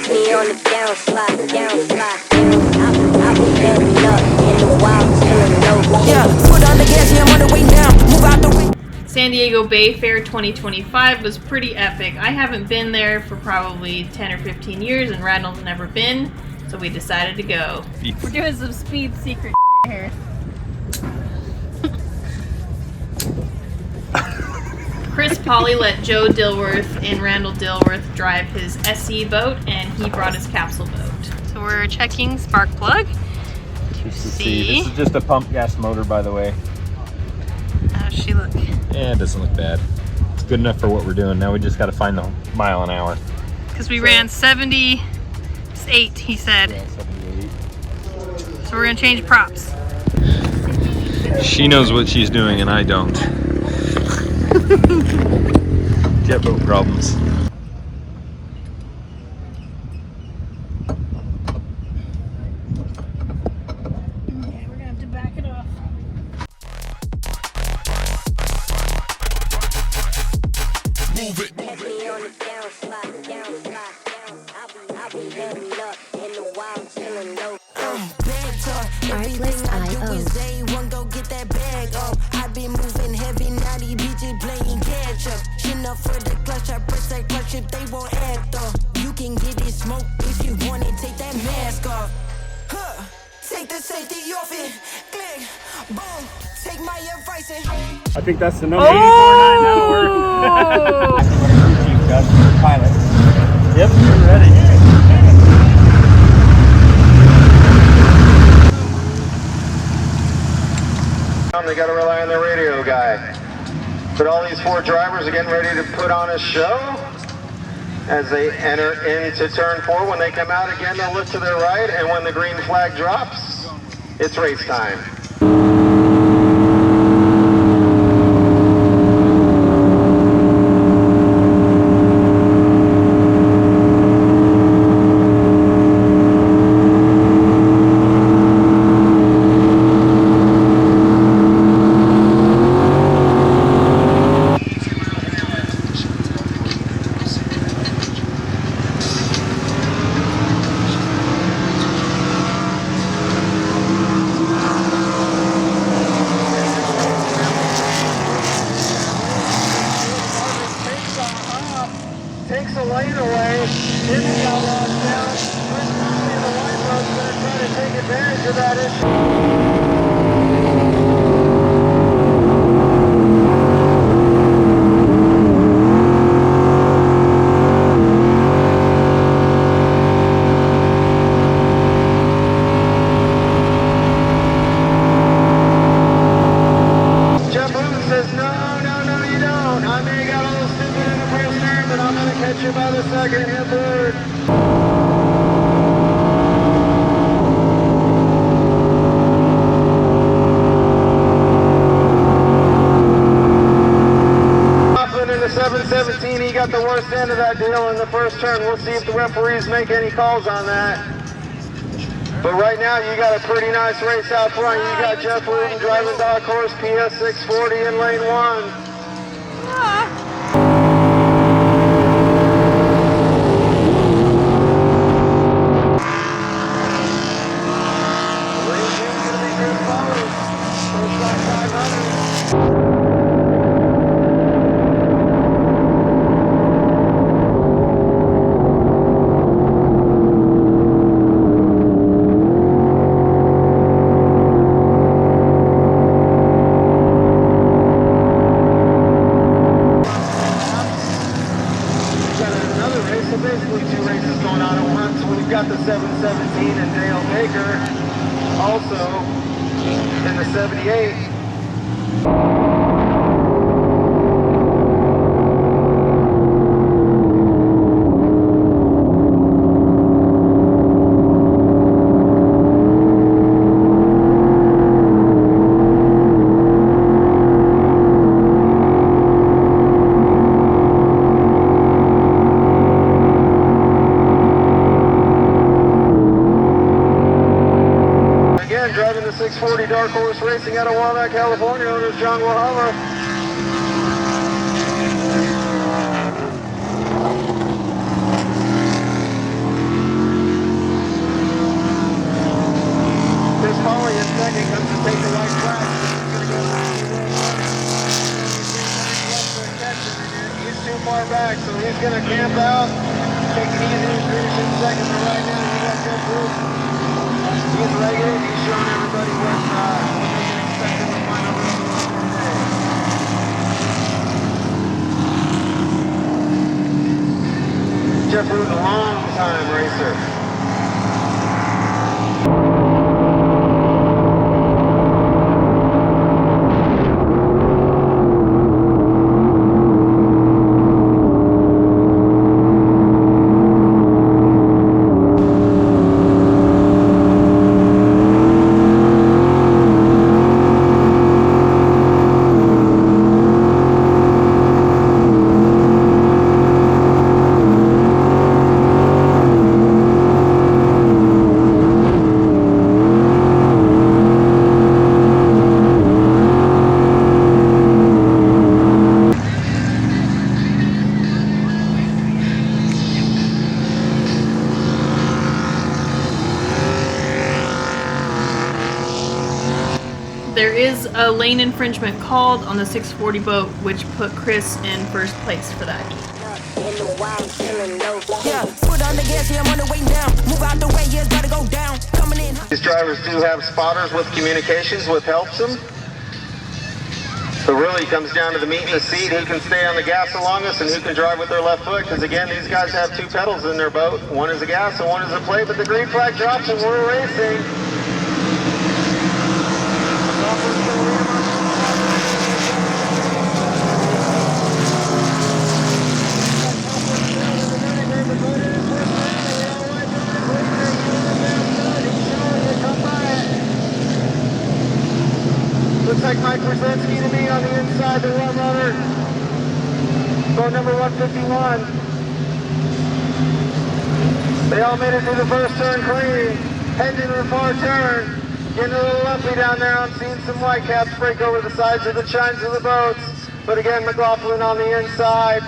Catch me on the downslide, downslide, down. I be heading up in the wild, chilling low. Yeah, foot on the gas, yeah, I'm on the way now. Move out the way. San Diego Bay Fair 2025 was pretty epic. I haven't been there for probably 10 or 15 years, and Randall's never been, so we decided to go. We're doing some speed secret here. Chris Polly let Joe Dilworth and Randall Dilworth drive his SE boat, and he brought his capsule boat. So we're checking spark plug to see. This is just a pump gas motor, by the way. How does she look? Yeah, it doesn't look bad. It's good enough for what we're doing. Now we just got to find the mile an hour. Because we ran 78, he said. Yeah, 78. So we're going to change props. She knows what she's doing and I don't. Jet boat problems. Okay, we're going to have to back it off. Catch me on the downslide, downslide, down. I be heading up in the wild, chilling low. Bag talk, everything I do is A1, go get that bag up. I been moving heavy, now these bitches playing catch up. Chin up for the clutch, I press that clutch if they won't act up. You can get it smoke if you want it, take that mask off. Huh, take the safety off it, click, boom, take my advice and... I think that's the number 84.9, that'll work. Chief Gus, pilot. Yep, we're ready. They got to rely on their radio guy. But all these four drivers are getting ready to put on a show as they enter into turn 4. When they come out again, they'll look to their right, and when the green flag drops, it's race time. Takes the lane away, didn't got lost down. First time in the white boat's going to try to take advantage of that issue. Catch you by the second and third. In the 717, he got the worst end of that deal in the first turn. We'll see if the referees make any calls on that. But right now, you got a pretty nice race out front. You got Jeff Wooten driving Dark Horse PS 640 in lane 1. Got the 717 and Dale Baker also in the 78. Driving the 640 Dark Horse Racing out of Walnut, California, owner John Walhalla. going to camp out. Take it easy in 36 seconds. But right now, you got Jeff Bruce. He's legged. He's showing everybody what they can expect in the final round today. Jeff Bruce, a long-time racer. There is a lane infringement called on the 640 boat, which put Chris in first place for that heat. In the wild, feeling low. Yeah, foot on the gas, yeah, I'm on the way down. Move out the way, yeah, it's gotta go down. Coming in. These drivers do have spotters with communications, which helps them. But really, it comes down to the meat and the seat, who can stay on the gas the longest and who can drive with their left foot. Because again, these guys have two pedals in their boat. One is the gas and one is the plate. But the green flag drops and we're racing. Looks like Mike Brzezinski to me on the inside, the one runner. Boat number 151. They all made it through the first turn clean. Heading into the far turn. Getting a little lumpy down there. I'm seeing some white caps break over the sides of the chines of the boats. But again, McLaughlin on the inside.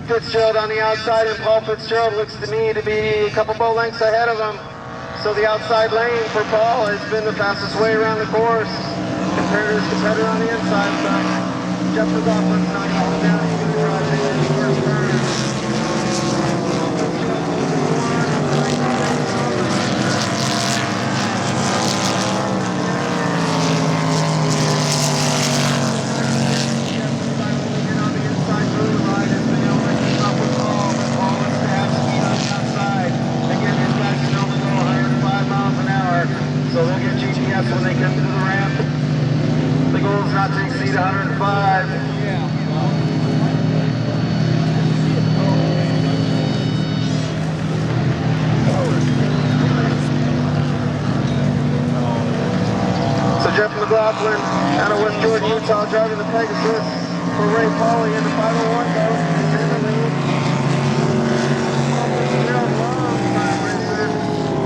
Fitzgerald on the outside, and Paul Fitzgerald looks to me to be a couple boat lengths ahead of him. So the outside lane for Paul has been the fastest way around the course. Compared to his competitor on the inside, but Jeff McLaughlin's not going down. He's going to drive in the first turn. On the inside move line has been able to keep up with Paul, but Paul wants to have speed on the outside. Again, these guys can only go 105 miles an hour, so they'll get GPS when they come to the ramp. The goal is not to exceed 105. So Jeff McLaughlin out of West Jordan, Utah, driving the Pegasus for Ray Pauly in the 501 boat. He's in the lead. Long-time racer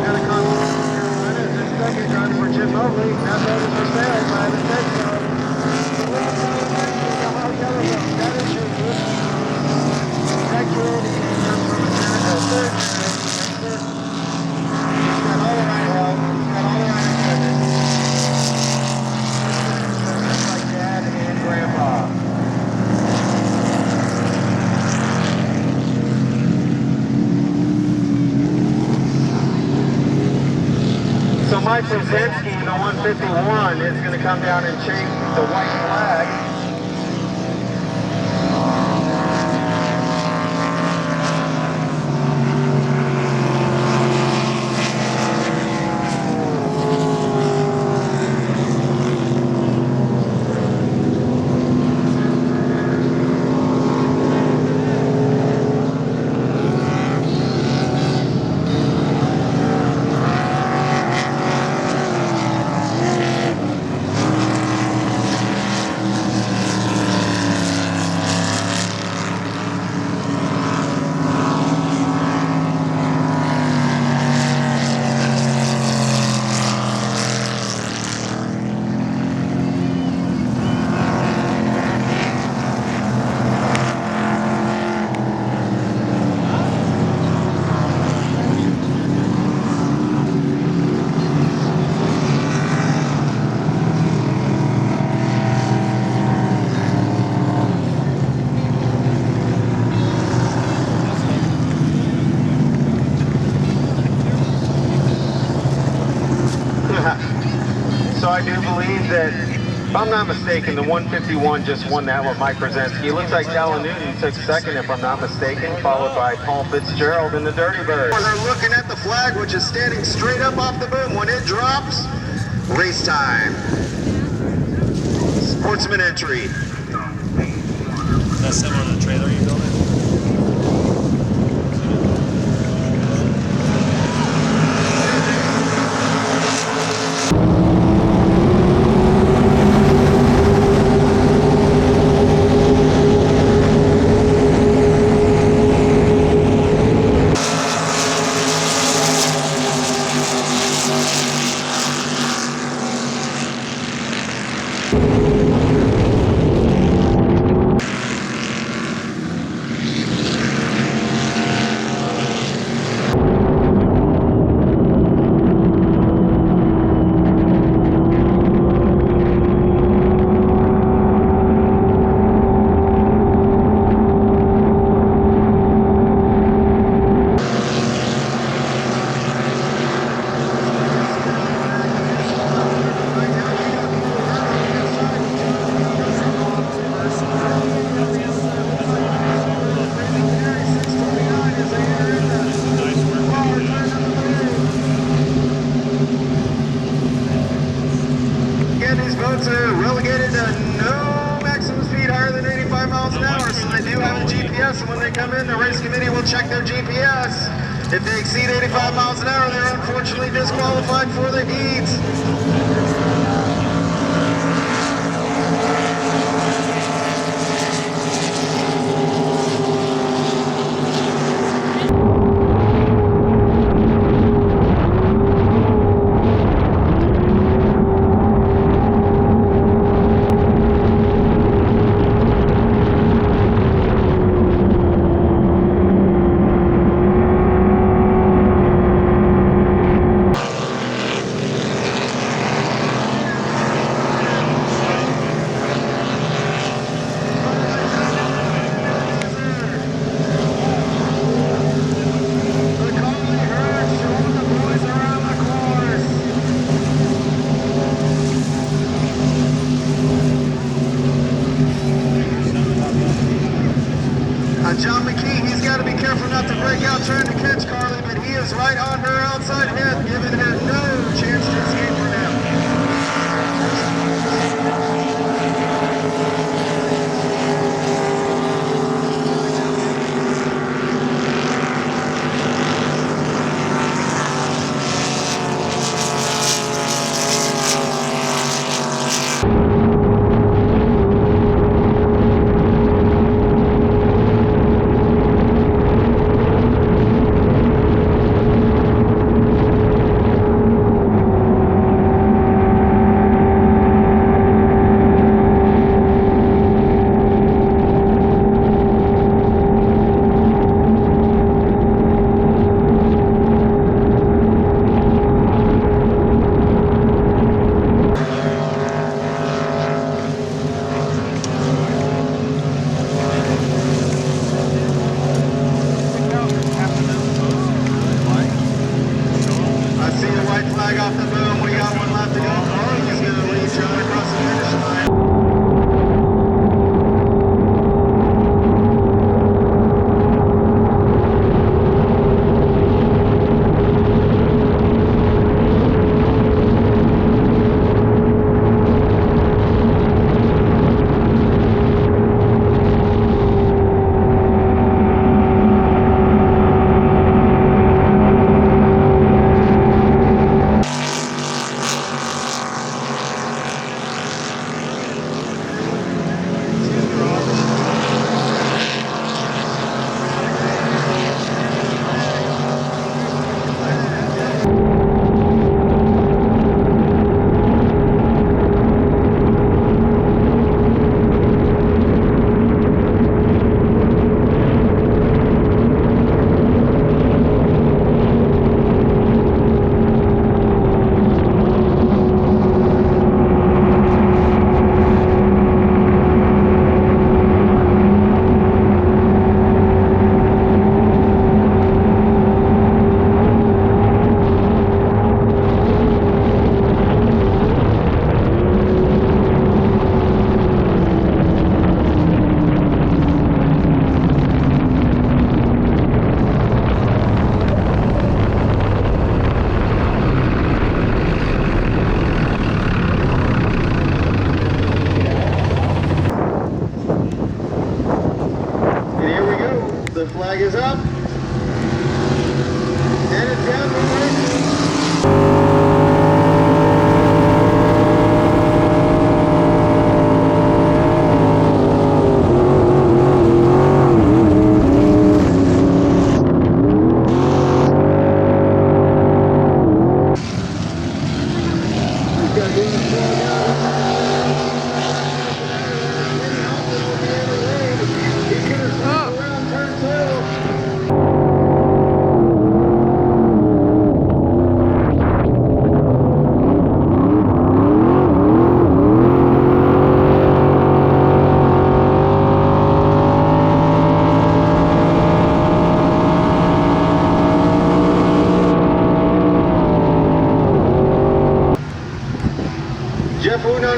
out of Constance, North Carolina, is in second, driving for Jim Mobley. That boat is for sale by the Texas. So Mike Brzezinski in the 151 is going to come down and shake the white flag. I do believe that, if I'm not mistaken, the 151 just won that with Mike Brzezinski. It looks like Dallin Newton took second, if I'm not mistaken, followed by Paul Fitzgerald in the Dirty Bird. They're looking at the flag, which is standing straight up off the boom. When it drops, race time. Sportsman entry. That's similar to the trailer you built? And when they come in, the race committee will check their GPS. If they exceed 85 miles an hour, they're unfortunately disqualified for the heat. John McKee, he's got to be careful not to break out trying to catch Carly, but he is right on her outside head, giving her no chance to escape from him.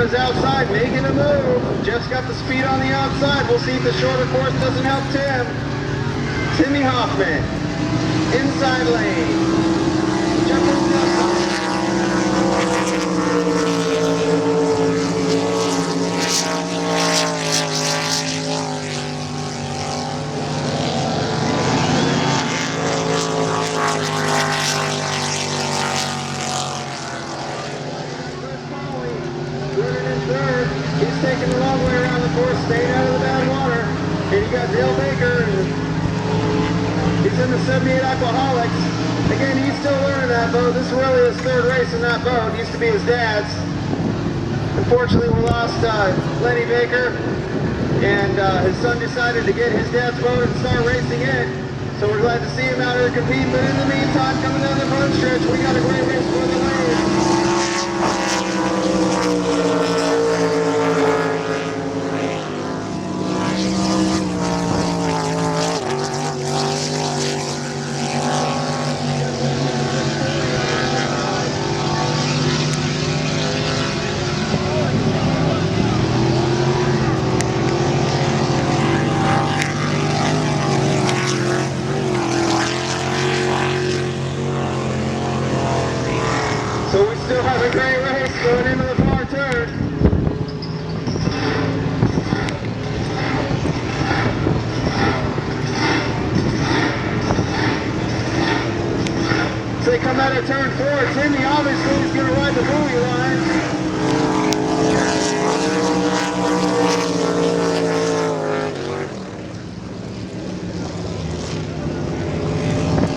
on his outside, making a move. Jeff's got the speed on the outside. We'll see if the shorter course doesn't help Tim. Timmy Hoffman, inside lane. Jeff on the outside. He's taking the long way around the course, staying out of the bad water. And you got Dale Baker, and he's in the 78 Alcoholics. Again, he's still learning that boat. This is really his third race in that boat. It used to be his dad's. Unfortunately, we lost Lenny Baker, and his son decided to get his dad's boat and start racing it. So we're glad to see him out here competing. But in the meantime, coming down the front stretch, we got a great race for the lane. So we still have a great race going into the far turn. So they come out of turn 4. Timmy obviously is going to ride the buoy line.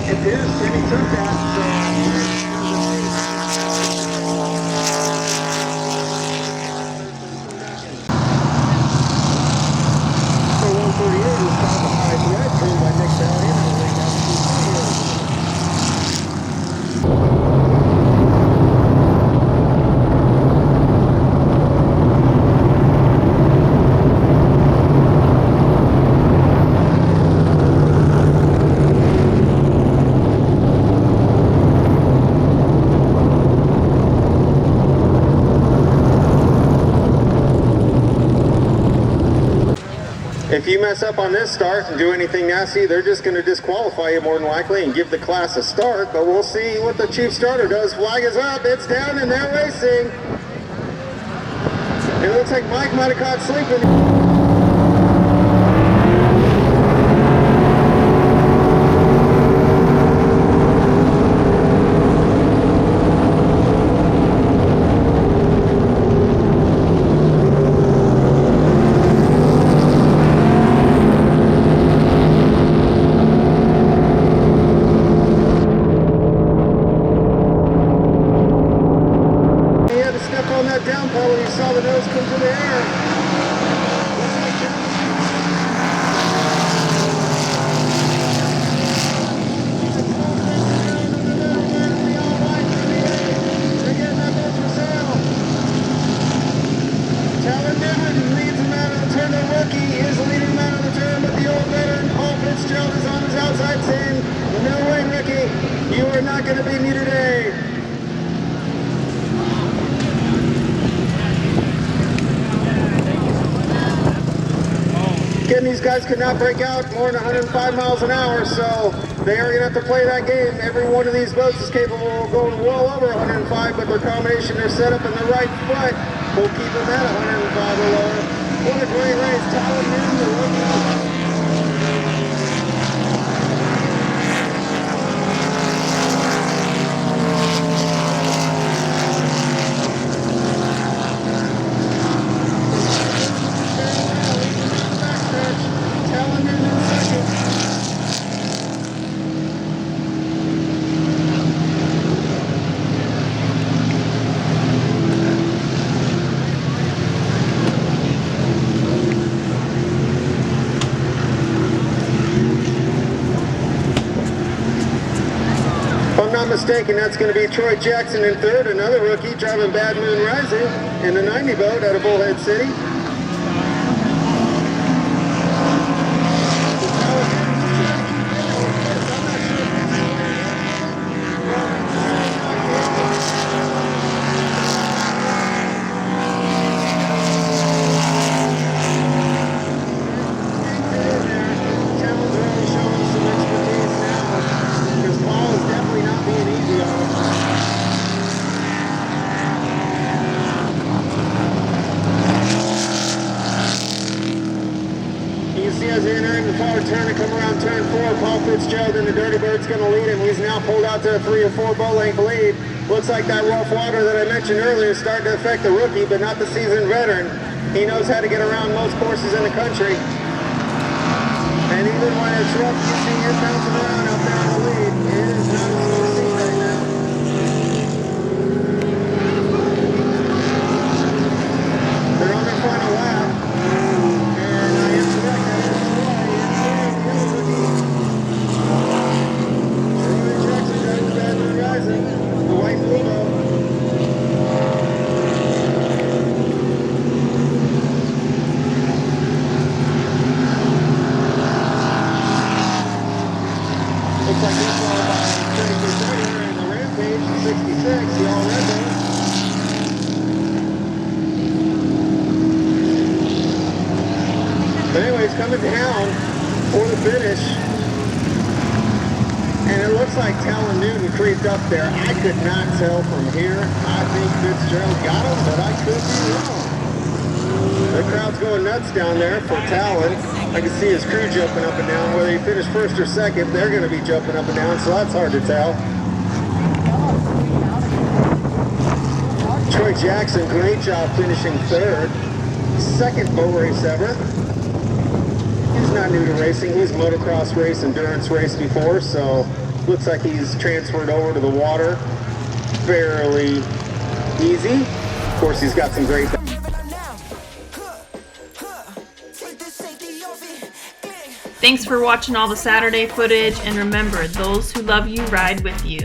It is. Timmy took that. So. If you mess up on this start and do anything nasty, they're just going to disqualify you more than likely and give the class a start. But we'll see what the chief starter does. Flag is up, it's down, and they're racing. It looks like Mike might have caught sleeping. Downpour when he saw the nose come through the air. Talon Newman leads him out of the turn. The rookie is leading him out of the turn, but the old veteran, Paul Fitzgerald, is on his outside saying, "No way, Ricky, you are not going to beat me today." Again, these guys could not break out more than 105 miles an hour, so they are going to have to play that game. Every one of these boats is capable of going well over 105, but their combination, their setup, and the right foot will keep them at 105 or lower. What a great race. Talon Newman, the rookie. If I'm not mistaken, that's going to be Troy Jackson in third, another rookie driving Bad Moon Rising in the 90 boat out of Bullhead City. Fitzgerald in the Dirty Bird's going to lead him. He's now pulled out to a 3 or 4 boat length lead. Looks like that rough water that I mentioned earlier is starting to affect the rookie, but not the seasoned veteran. He knows how to get around most courses in the country. And even when it's rough, you see him bouncing around out there in the lead. It is not a smooth scene right now. They're on their final lap. And I am correct, that is Roy Jackson driving the Bad Moon Rising, the white blue boat. Looks like this one about 30% here in the Rampage, 66, the all red boat. But anyways, coming down for the finish. And it looks like Talon Newton creeped up there. I could not tell from here. I think Fitzgerald got him, but I could be wrong. The crowd's going nuts down there for Talon. I can see his crew jumping up and down. Whether he finished first or second, they're going to be jumping up and down, so that's hard to tell. Troy Jackson, great job finishing third. Second boat race ever. He's not new to racing. He's motocross race, endurance race before, so looks like he's transferred over to the water fairly easy. Of course, he's got some great... Thanks for watching all the Saturday footage, and remember, those who love you ride with you.